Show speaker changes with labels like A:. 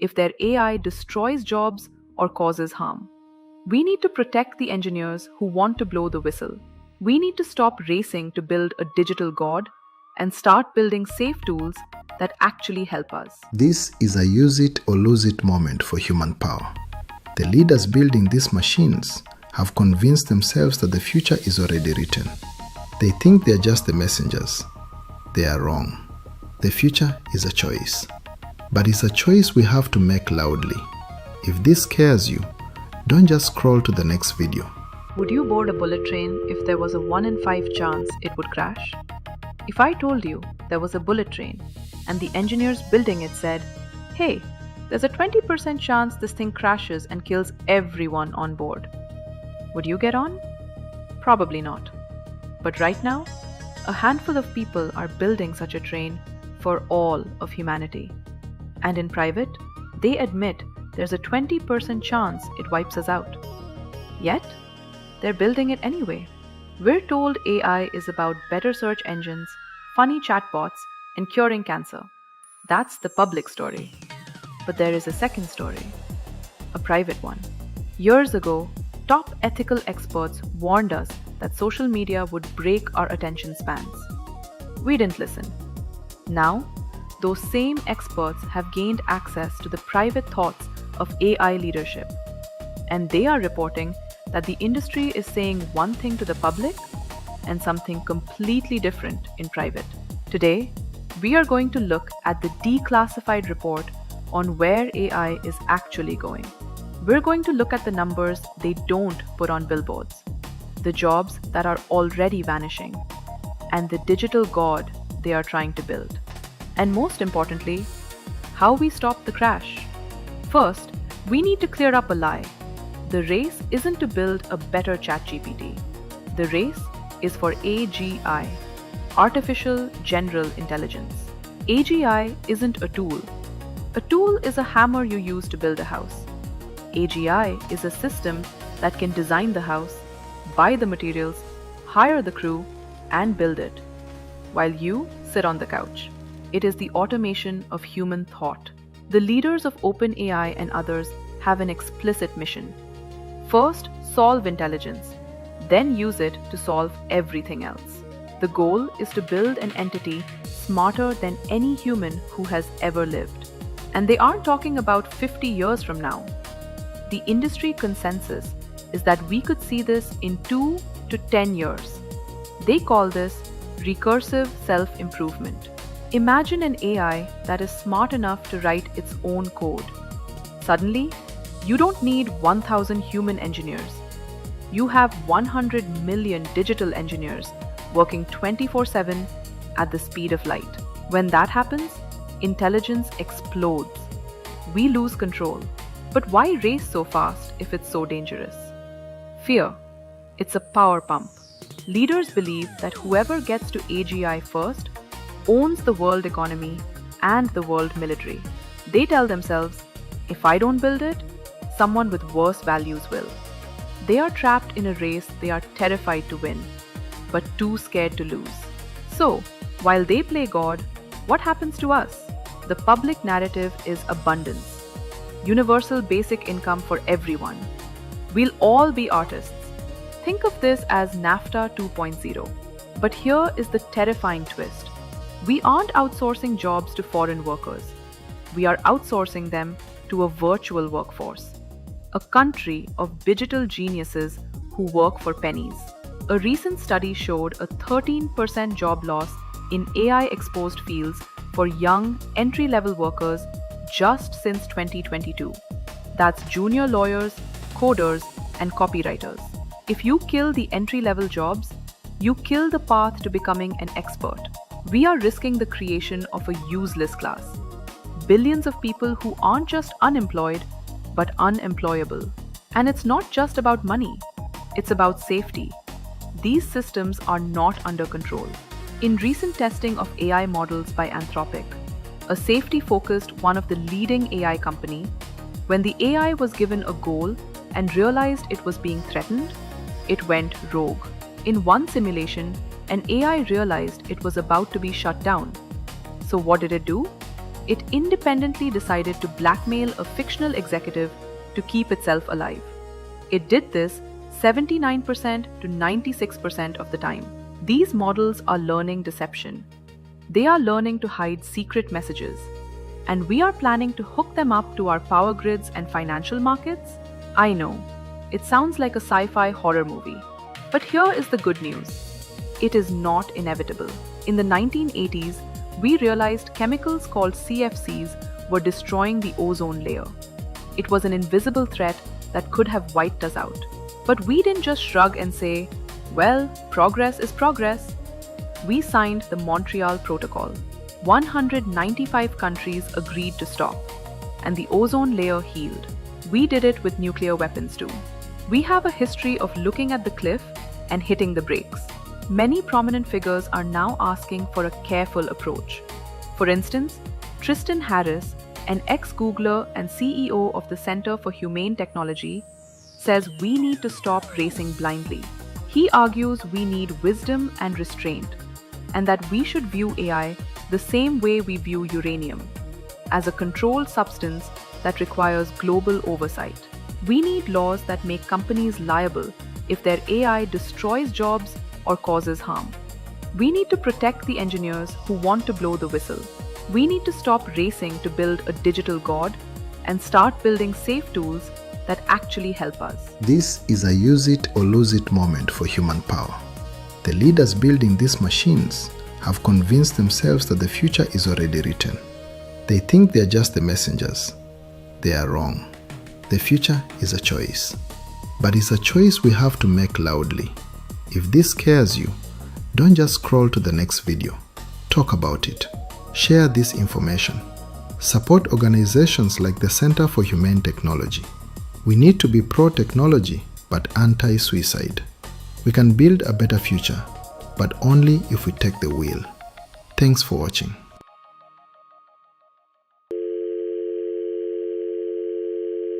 A: if their AI destroys jobs or causes harm. We need to protect the engineers who want to blow the whistle. We need to stop racing to build a digital god and start building safe tools that actually help us.
B: This is a use it or lose it moment for human power. The leaders building these machines have convinced themselves that the future is already written. They think they are just the messengers. They are wrong. The future is a choice. But it's a choice we have to make loudly. If this scares you, don't just scroll to the next video.
A: Would you board a bullet train if there was a 1 in 5 chance it would crash? If I told you there was a bullet train and the engineers building it said, "Hey, there's a 20% chance this thing crashes and kills everyone on board," would you get on? Probably not. But right now, a handful of people are building such a train for all of humanity. And in private, they admit there's a 20% chance it wipes us out. Yet, they're building it anyway. We're told AI is about better search engines, funny chatbots, and curing cancer. That's the public story. But there is a second story, a private one. Years ago, top ethical experts warned us that social media would break our attention spans. We didn't listen. Now, those same experts have gained access to the private thoughts of AI leadership. And they are reporting that the industry is saying one thing to the public and something completely different in private. Today, we are going to look at the declassified report on where AI is actually going. We're going to look at the numbers they don't put on billboards, the jobs that are already vanishing, and the digital god they are trying to build. And most importantly, how we stop the crash. First, we need to clear up a lie. The race isn't to build a better ChatGPT. The race is for AGI, Artificial General Intelligence. AGI isn't a tool. A tool is a hammer you use to build a house. AGI is a system that can design the house, buy the materials, hire the crew, and build it, while you sit on the couch. It is the automation of human thought. The leaders of OpenAI and others have an explicit mission. First, solve intelligence, then use it to solve everything else. The goal is to build an entity smarter than any human who has ever lived. And they aren't talking about 50 years from now. The industry consensus is that we could see this in 2 to 10 years. They call this recursive self-improvement. Imagine an AI that is smart enough to write its own code. Suddenly, you don't need 1,000 human engineers. You have 100 million digital engineers working 24/7 at the speed of light. When that happens, intelligence explodes. We lose control. But why race so fast if it's so dangerous? Fear. It's a power pump. Leaders believe that whoever gets to AGI first owns the world economy and the world military. They tell themselves, if I don't build it, someone with worse values will. They are trapped in a race they are terrified to win, but too scared to lose. So, while they play God, what happens to us? The public narrative is abundance. Universal basic income for everyone. We'll all be artists. Think of this as NAFTA 2.0. But here is the terrifying twist. We aren't outsourcing jobs to foreign workers. We are outsourcing them to a virtual workforce. A country of digital geniuses who work for pennies. A recent study showed a 13% job loss in AI-exposed fields for young, entry-level workers just since 2022. That's junior lawyers, coders, and copywriters. If you kill the entry-level jobs, you kill the path to becoming an expert. We are risking the creation of a useless class. Billions of people who aren't just unemployed, but unemployable. And it's not just about money. It's about safety. These systems are not under control. In recent testing of AI models by Anthropic, a safety-focused one of the leading AI company, when the AI was given a goal and realized it was being threatened, it went rogue. In one simulation, an AI realized it was about to be shut down. So what did it do? It independently decided to blackmail a fictional executive to keep itself alive. It did this 79% to 96% of the time. These models are learning deception. They are learning to hide secret messages. And we are planning to hook them up to our power grids and financial markets? I know, it sounds like a sci-fi horror movie. But here is the good news. It is not inevitable. In the 1980s, we realized chemicals called CFCs were destroying the ozone layer. It was an invisible threat that could have wiped us out. But we didn't just shrug and say, well, progress is progress. We signed the Montreal Protocol. 195 countries agreed to stop, and the ozone layer healed. We did it with nuclear weapons too. We have a history of looking at the cliff and hitting the brakes. Many prominent figures are now asking for a careful approach. For instance, Tristan Harris, an ex-Googler and CEO of the Center for Humane Technology, says we need to stop racing blindly. He argues we need wisdom and restraint, and that we should view AI the same way we view uranium, as a controlled substance that requires global oversight. We need laws that make companies liable if their AI destroys jobs or causes harm. We need to protect the engineers who want to blow the whistle. We need to stop racing to build a digital god and start building safe tools that actually help us.
B: This is a use it or lose it moment for human power. The leaders building these machines have convinced themselves that the future is already written. They think they are just the messengers. They are wrong. The future is a choice. But it's a choice we have to make loudly. If this scares you, don't just scroll to the next video. Talk about it. Share this information. Support organizations like the Center for Humane Technology. We need to be pro-technology but anti-suicide. We can build a better future, but only if we take the wheel. Thanks for watching.